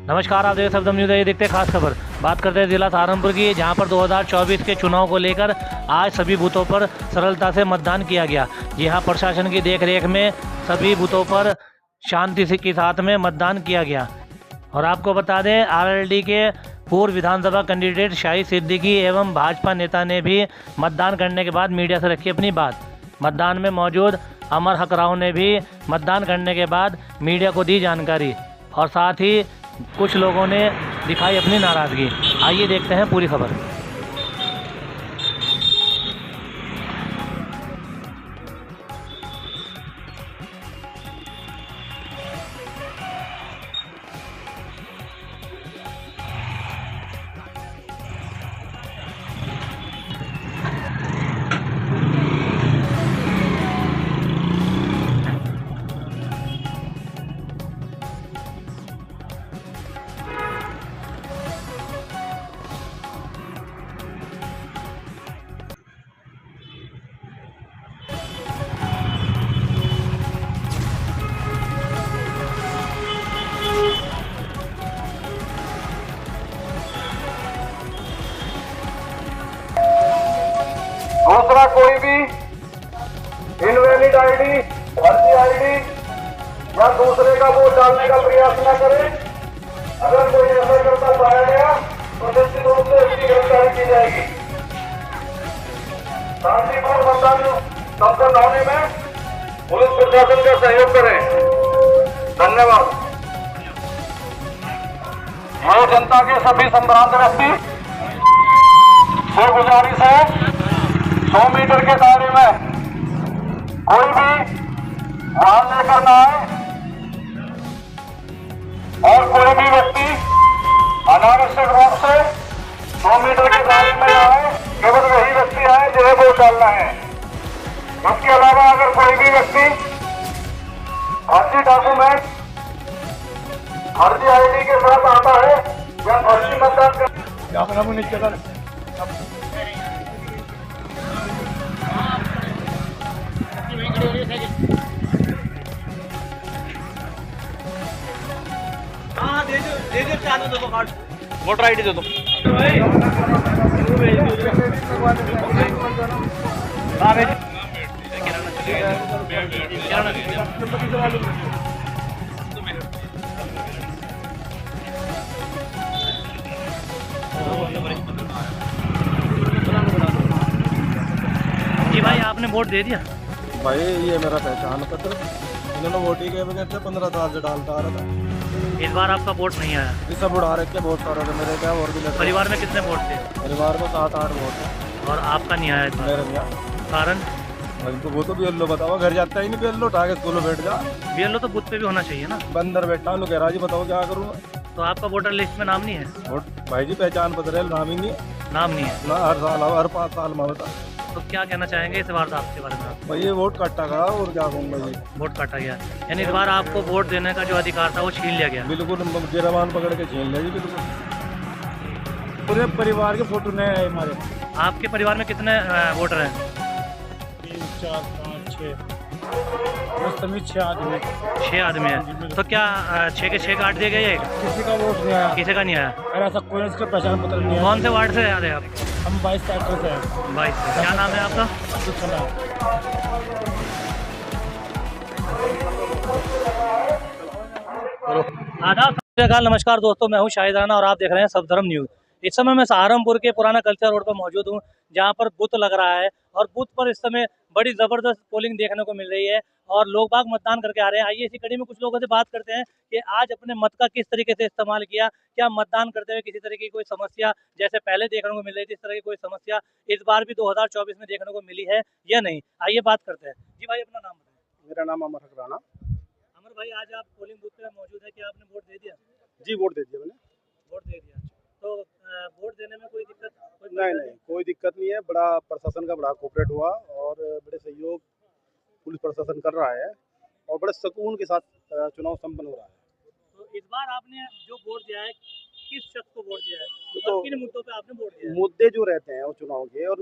नमस्कार, आप देख शब्दम न्यूज़ है। ये देखते हैं खास खबर। बात करते हैं जिला सहारनपुर की, जहां पर 2024 के चुनाव को लेकर आज सभी बूथों पर सरलता से मतदान किया गया। जी हां, प्रशासन की देखरेख में सभी बूथों पर शांति से के साथ में मतदान किया गया। और आपको बता दें, आरएलडी के पूर्व विधानसभा कैंडिडेट शाहिद सिद्दीकी एवं भाजपा नेता ने भी मतदान करने के बाद मीडिया से रखी अपनी बात। मतदान में मौजूद अमर हक राव ने भी मतदान करने के बाद मीडिया को दी जानकारी, और साथ ही कुछ लोगों ने दिखाई अपनी नाराज़गी। आइए देखते हैं पूरी खबर। दूसरा, कोई भी इनवैलिड आईडी, फर्जी आईडी या दूसरे का वोट डालने का प्रयास न करे। अगर कोई ऐसा करता पाया गया तो निश्चित रूप से उसकी गिरफ्तारी की जाएगी। शांतिपूर्ण मतदान संपन्न होने में पुलिस प्रशासन का सहयोग करें। धन्यवाद। यह जनता के सभी संभ्रांत व्यक्ति से गुजारिश है, 100 मीटर के दायरे में कोई भी वाहन लेकर ना आए और कोई भी व्यक्ति अनावश्यक रूप से 100 मीटर के दायरे में ना आए। केवल वही व्यक्ति आए जिन्हें वोट डालना है। इसके अलावा अगर कोई भी व्यक्ति फर्जी डॉक्यूमेंट, फर्जी आईडी के साथ आता है या फर्जी मतदान कर वोटर आईडी दे दो। जी भाई, आपने वोट दे दिया? भाई ये मेरा पहचान पत्र, इन्होंने वोट ही के बगैर 15 साल से डालता आ रहा था। इस बार आपका वोट नहीं आया? ये सब उड़ा रखे वोट सारा था मेरे, क्या और भी लगता। परिवार में कितने वोट थे? परिवार में 7-8 वोट है। और आपका नहीं आया इस बार? मेरे क्या कारण? भाई तो वो तो बीएलओ बताओ, घर जाता ही नहीं बीएलओ, उठा के स्कूल में बैठ जा। बीएलओ तो बूथ पे भी होना चाहिए ना। बंदर बैठा लोग, राजी बताओ क्या करूँ। तो आपका वोटर लिस्ट में नाम नहीं है? वोट भाई जी पहचान पत्र है, नाम ही नहीं है। नाम नहीं है ना, हर साल हर 5 साल में होता। तो क्या कहना चाहेंगे इस बार आपके बारे में? आप भाई ये वोट कट्टा का, और क्या कहूँगा जी। वोट काटा गया, यानी इस बार आपको वोट देने का जो अधिकार था वो छीन लिया गया। बिल्कुल गिरवान पकड़ के छीन लिया जी, बिल्कुल। पूरे परिवार के फोटो नहीं आए हमारे। आपके परिवार में कितने वोटर हैं? 3, 4, 5, 6 6 आदमी। 6 आदमी हैं। तो क्या 6 के 6 काट दिए गए? किसी का वोट नहीं आया। किसी का नहीं आया? अरे ऐसा कोई इसका पहचान पत्र नहीं है। कौन से वार्ड से आ रहे हैं आप? हम 22 सेक्टर से हैं। 22। क्या नाम है आपका? अब्दुल सलाम। आदाब, सत श्री अकाल, नमस्कार दोस्तों, मैं हूं शाहिद राणा और आप देख रहे हैं सबधर्म न्यूज़। इस समय मैं सहारनपुर के पुराना कल्चर रोड पर मौजूद हूं, जहां पर बूथ लग रहा है, और बूथ पर इस समय बड़ी ज़बरदस्त पोलिंग देखने को मिल रही है और लोग बाग मतदान करके आ रहे हैं। आइए इसी कड़ी में कुछ लोगों से बात करते हैं कि आज अपने मत का किस तरीके से इस्तेमाल किया, क्या मतदान करते हुए किसी तरह की कोई समस्या जैसे पहले देखने को मिल रही थी, इस तरह की कोई समस्या इस बार भी 2024 में देखने को मिली है या नहीं। आइए बात करते हैं। जी भाई, अपना नाम बताएं। मेरा नाम अमर हक राणा। अमर भाई, आज आप पोलिंग बूथ पे मौजूद है, क्या आपने वोट दे दिया? जी वोट दे दिया मैंने। वोट दे दिया। तो वोट देने में कोई दिक्कत? नहीं, कोई दिक्कत नहीं है। बड़ा प्रशासन का बड़ा कोऑपरेट हुआ और बड़े सहयोग पुलिस प्रशासन कर रहा है और बड़े सुकून के साथ चुनाव संपन्न हो रहा है। तो इस बार आपने जो वोट दिया है, किस शख्स को वोट दिया है? तो किन मुद्दों पे आपने वोट दिया है? मुद्दे जो रहते हैं वो चुनाव के, और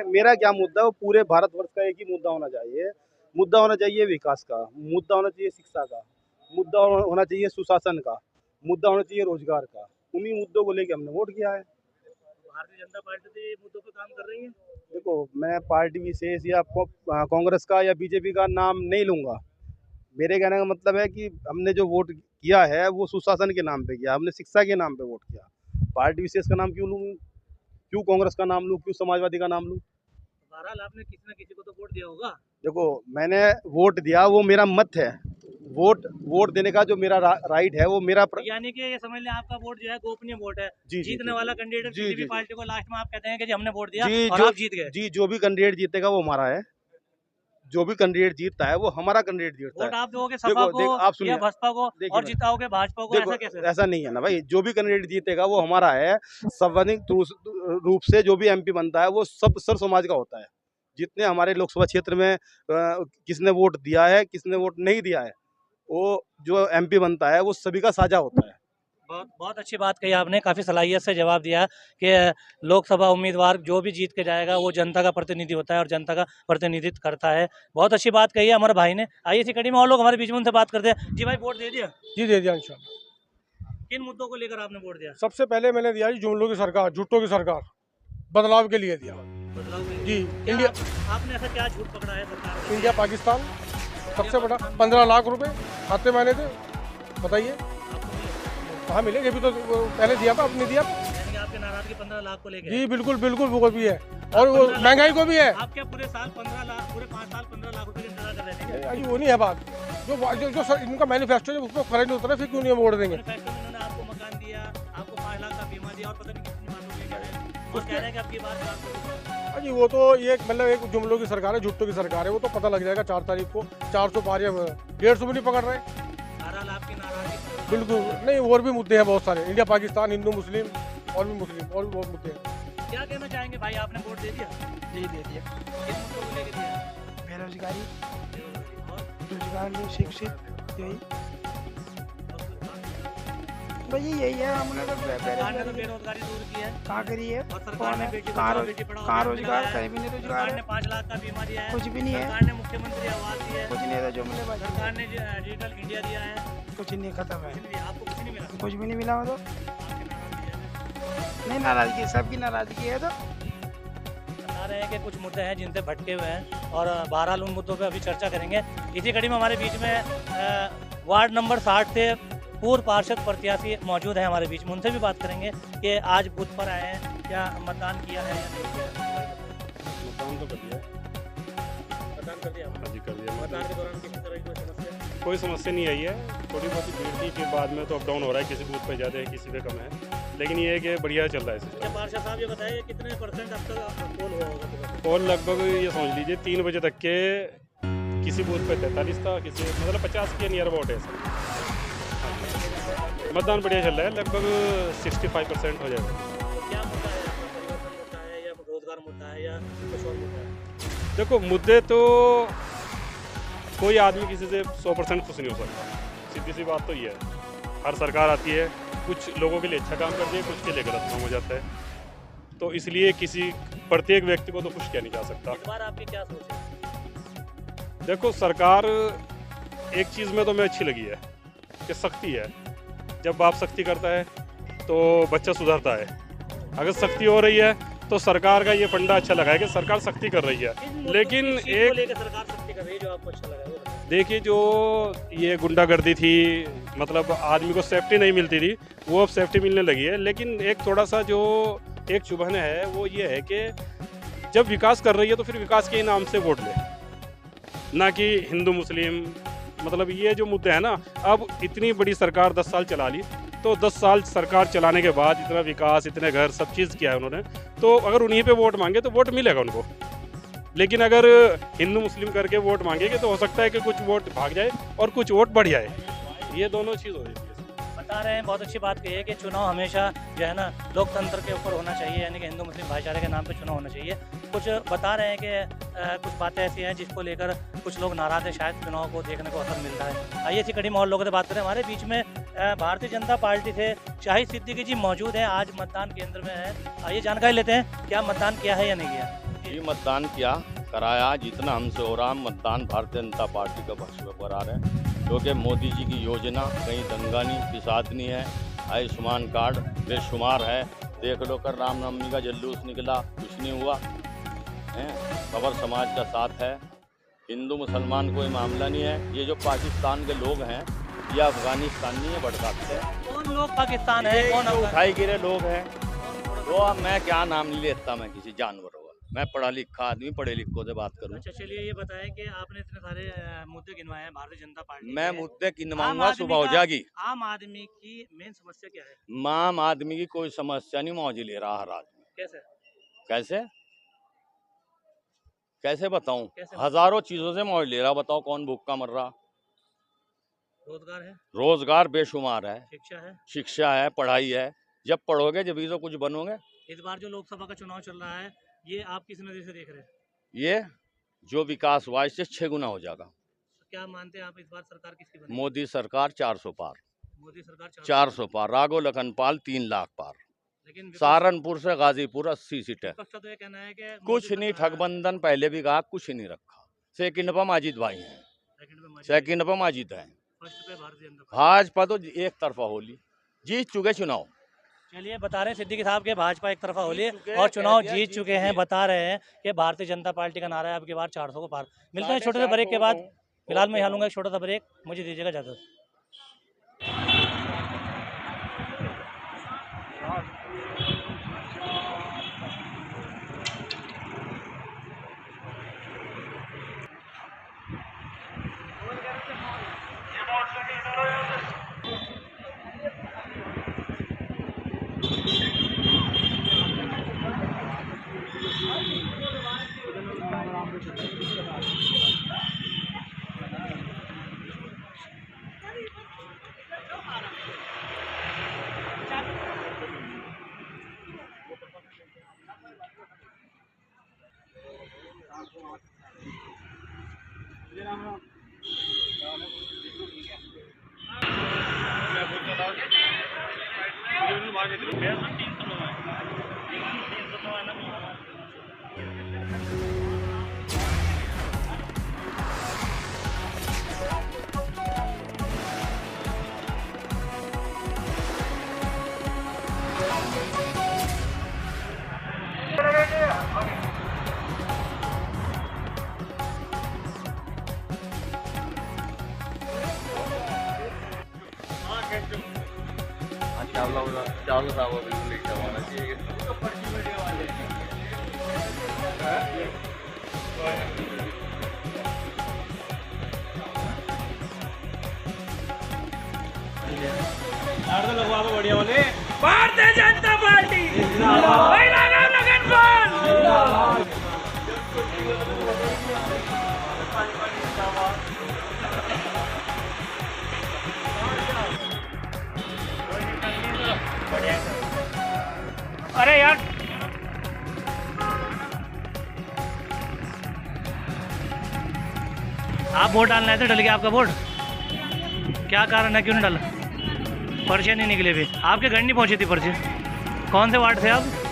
मेरा क्या मुद्दा है, वो पूरे भारतवर्ष का एक ही मुद्दा होना चाहिए। मुद्दा होना चाहिए विकास का, मुद्दा होना चाहिए शिक्षा का, मुद्दा होना चाहिए सुशासन का, मुद्दा होना चाहिए रोजगार का। उन्हीं मुद्दों को लेके हमने वोट किया है। भारतीय जनता पार्टी तो ये मुद्दों पर काम कर रही है। देखो, मैं पार्टी विशेष या कांग्रेस का या बीजेपी का नाम नहीं लूंगा। मेरे कहने का मतलब है कि हमने जो वोट किया है वो सुशासन के नाम पे किया, हमने शिक्षा के नाम पे वोट किया। पार्टी विशेष का नाम क्यों लूँ? क्यों कांग्रेस का नाम लूँ? क्यों समाजवादी का नाम लूँ? बहरहाल आपने किसी न किसी को तो वोट दिया होगा। देखो, मैंने वोट दिया, वो मेरा मत है। वोट देने का जो मेरा राइट है वो मेरा यानी कि ये समझ लें आपका वोट जो है गोपनीय वोट है। जी, जीतने वाला कैंडिडेट जी, किसी भी जी, पार्टी को लास्ट में आप कहते हैं कि जी हमने वोट दिया जी, और जो आप जीत गए। जी, जो भी कैंडिडेट जीतेगा वो हमारा है। जो भी कैंडिडेट जीतता है वो हमारा कैंडिडेट जीतता वोट है। आप दोगे सपा को आप सुनिए, या बसपा को देखिए और जिताओगे भाजपा को, ऐसा कैसे? ऐसा नहीं है ना भाई। जो भी कैंडिडेट जीतेगा वो हमारा है। संवैधानिक रूप से जो भी एमपी बनता है वो सब सर समाज का होता है। जितने हमारे लोकसभा क्षेत्र में किसने वोट दिया है, किसने वोट नहीं दिया है, वो जो एमपी बनता है वो सभी का साझा होता है। बहुत बहुत अच्छी बात कही आपने, काफ़ी सलाहियत से जवाब दिया कि लोकसभा उम्मीदवार जो भी जीत के जाएगा वो जनता का प्रतिनिधि होता है और जनता का प्रतिनिधित्व करता है। बहुत अच्छी बात कही है हमारे भाई ने। आइए इसी कड़ी में और लोग हमारे बीच में उनसे बात करते हैं। जी भाई, वोट दे दिया? जी दे दिया इंशाल्लाह। किन मुद्दों को लेकर आपने वोट दिया? सबसे पहले मैंने दिया जी जुमलों की सरकार, झूठों की सरकार, बदलाव के लिए दिया बदलाव के लिए? जी। क्या इंडिया आपने ऐसा क्या झूठ पकड़ा है सरकार को? इंडिया पाकिस्तान सबसे बड़ा 15 लाख रुपए खाते मैंने थे, बताइए कहाँ मिले? ये भी तो पहले दिया था, अब नहीं दिया। यानी कि आपके नाराजगी 15 लाख को लेकर? जी बिल्कुल बिल्कुल, वो भी है और वो महंगाई को भी है। आप क्या पूरे साल 15 लाख, पूरे 5 साल 15 लाख रुपए का इंतजार कर रहे थे क्या? जी वो नहीं है बात। जो इनका मैनिफेस्टो है उसको खरीद नहीं उतरा, फिर क्यों नहीं वोट देंगे? मैनिफेस्टो में उन्होंने आपको मकान दिया, आपको 5 लाख का बीमा दिया और पता नहीं कितनी बातों के कह रहे हैं और कह रहे हैं कि आपकी बात जी वो तो ये मतलब एक जुमलों की सरकार है, झूठों की सरकार है। वो तो पता लग जाएगा 4 तारीख को। 400 पार या 150 भी नहीं पकड़ रहे। बहरहाल आपकी नाराजगी बिल्कुल नहीं, और भी मुद्दे हैं बहुत सारे। इंडिया पाकिस्तान, हिंदू मुस्लिम और भी बहुत मुद्दे हैं। क्या कहना चाहेंगे भाई, आपने वोट दे दिया? जी दे दिया। किन मुद्दों को लेकर दिया? बेरोजगारी, और रोजगार नहीं, शिक्षित, यही भाई यही है। हमने तो सरकार ने तो बेरोजगारी बेरोजगारी दूर की है कहाँ करी है? और सरकार कौन ने है? बेटी कहाँ बचाओ बेटी पढ़ाओ कहाँ अभियान रोजगार? चलाया है। कहीं भी नहीं रोजगार सरकार है। ने 5 लाख का बीमा दिया है। कुछ भी नहीं है। सरकार ने मुख्यमंत्री आवास दिया है। कुछ नहीं है जो मिले भाई। सरकार ने डिजिटल इंडिया दिया है। कुछ नहीं, खत्म है। कुछ नहीं, आपको कुछ नहीं मिला? कुछ भी नहीं मिला वो तो। आपकी नाराजगी है। नहीं नाराजगी, सबकी नाराजगी है तो। बता रहे हैं कि कुछ मुद्दे हैं जिनसे भटके हुए हैं और बहरहाल उन मुद्दों पे अभी चर्चा करेंगे। इसी कड़ी में हमारे बीच में वार्ड नंबर 60 से पूर्व पार्षद प्रत्याशी मौजूद हैं हमारे बीच में, उनसे भी बात करेंगे कि आज बूथ पर आए हैं, क्या मतदान किया है या नहीं किया? मतदान तो कर दिया। मतदान कर दिया? हाँ जी कर दिया। मतदान के दौरान किसी तरह की कोई समस्या? कोई समस्या नहीं आई है। थोड़ी बहुत भीड़ थी, फिर बाद में तो अप डाउन हो रहा है, किसी बूथ पे ज़्यादा है किसी पे कम है, लेकिन ये है कि बढ़िया चल रहा है सिस्टम। क्या पार्षद साहब ये बताइए कितने % अब तक पोल हुआ होगा? और लगभग ये समझ लीजिए 3 बजे तक के किसी बूथ पे 43 था, किसी मतलब 50 के नियर अबाउट है सर। मतदान बढ़िया चल रहा है, लगभग 65% हो जाएगा। क्या मुद्दा है? परिवर्तन मुद्दा है या रोजगार मुद्दा है या कुछ और मुद्दा है? देखो मुद्दे तो कोई आदमी किसी से 100% खुश नहीं हो सकता, सीधी सी बात तो ये है। हर सरकार आती है, कुछ लोगों के लिए अच्छा काम करती है, कुछ के लिए गलत काम हो जाता है, तो इसलिए किसी प्रत्येक व्यक्ति को तो खुश किया नहीं जा सकता। इस बार आपकी क्या सोच है? देखो सरकार एक चीज़ में तो मैं अच्छी लगी है कि सख्ती है। जब बाप सख्ती करता है तो बच्चा सुधरता है। अगर सख्ती हो रही है तो सरकार का ये फंडा अच्छा लगा है कि सरकार सख्ती कर रही है, लेकिन एक लेकर सरकार सख्ती कर रही है जो आपको अच्छा लगा है वो बताइए। देखिए जो ये गुंडागर्दी थी, मतलब आदमी को सेफ्टी नहीं मिलती थी, वो अब सेफ्टी मिलने लगी है। लेकिन एक थोड़ा सा जो एक चुभन है वो ये है कि जब विकास कर रही है तो फिर विकास के ही नाम से वोट ले, ना कि हिंदू मुस्लिम। मतलब ये जो मुद्दे हैं ना, अब इतनी बड़ी सरकार 10 साल चला ली, तो 10 साल सरकार चलाने के बाद इतना विकास, इतने घर, सब चीज़ किया है उन्होंने, तो अगर उन्हीं पे वोट मांगे तो वोट मिलेगा उनको। लेकिन अगर हिंदू मुस्लिम करके वोट मांगेंगे तो हो सकता है कि कुछ वोट भाग जाए और कुछ वोट बढ़ जाए। ये दोनों चीज़ हो जाती है। बता रहे हैं, बहुत अच्छी बात कही है कि चुनाव हमेशा जो है ना लोकतंत्र के ऊपर होना चाहिए, यानी कि हिंदू मुस्लिम भाईचारे के नाम पे चुनाव होना चाहिए। कुछ बता रहे हैं कि कुछ बातें ऐसी हैं जिसको लेकर कुछ लोग नाराज हैं, शायद चुनाव को देखने को असर मिलता है। आइए इसी कड़ी में और लोगों से बात करें। हमारे बीच में भारतीय जनता पार्टी से शाहिद सिद्दीकी जी मौजूद हैं, आज मतदान केंद्र में हैं। आइए जानकारी लेते हैं, क्या मतदान किया है या नहीं किया? ये मतदान किया कराया, जितना हमसे हो रहा, मतदान भारतीय जनता पार्टी का पक्ष में करा रहे हैं। क्योंकि मोदी जी की योजना कहीं दंगा नहीं फिसाद नहीं है। आयुष्मान कार्ड बेशुमार है। देख लो कर रामनवमी का जुलूस निकला, कुछ नहीं हुआ है। खबर समाज का साथ है, हिंदू मुसलमान कोई मामला नहीं है। ये जो पाकिस्तान के लोग हैं ये अफगानिस्तान नहीं है, भड़काते हैं। कौन लोग पाकिस्तान है, कौन जो उठाई गिरे लोग हैं। तो अब मैं क्या नाम नहीं लेता, मैं किसी जानवर होगा, मैं पढ़ा लिखा आदमी, पढ़े लिखों से बात करूं। अच्छा चलिए ये बताएं कि आपने इतने सारे मुद्दे गिनवाए हैं भारतीय जनता पार्टी मैं के। मुद्दे आम गिनवाऊंगा, आदमी सुबह हो का- जाएगी। आम आदमी की मेन समस्या क्या है? आम आदमी की कोई समस्या नहीं, मौजी ले रहा हर आदमी। कैसे? कैसे कैसे बताऊं? कैसे? हजारों चीजों से मौज ले रहा, बताओ कौन भूखा मर रहा? रोजगार है, रोजगार बेशुमार है, शिक्षा है। शिक्षा है, पढ़ाई है। जब पढ़ोगे जब तो कुछ बनोगे। इस बार जो लोकसभा का चुनाव चल रहा है ये आप किस नजर से देख रहे हैं? ये जो विकास हुआ इससे 6 गुना हो जाएगा। क्या मानते हैं आप इस बार सरकार किसकी बनेगी? मोदी सरकार 400 पार, मोदी सरकार 400 पार। राघव लखनपाल 3 लाख पार। लेकिन सहारनपुर से गाजीपुर 80 सीटें। विपक्ष का तो ये कहना है कि कुछ नहीं, ठगबंधन पहले भी कहा, कुछ नहीं रखा। सेकंड पर माजिद भाई हैं, सेकंड पर माजिद हैं। फर्स्ट पे भारतीय जनता पार्टी। भाजपा तो एक तरफा होली, जीत चुके चुनाव। चलिए बता रहे हैं सिद्दीकी साहब के भाजपा एक तरफा होली जीत चुके, और चुनाव कह दिया, जीत जीत चुके हैं। चुके। बता रहे हैं कि भारतीय जनता पार्टी का नारा है अब की बार 400 को पार। मिलते हैं छोटे से ब्रेक के बाद। फिलहाल मैं यहाँ लूंगा एक छोटा सा ब्रेक, मुझे दीजिएगा इजाजत। भारतीय जनता पार्टी महिला लगन अरे यार आप वोट डालना है तो डल गया आपका वोट? क्या कारण है, क्यों नहीं डाला? पर्चे नहीं निकले भी? आपके घर नहीं पहुंची थी पर्चे? कौन से वार्ड से आप?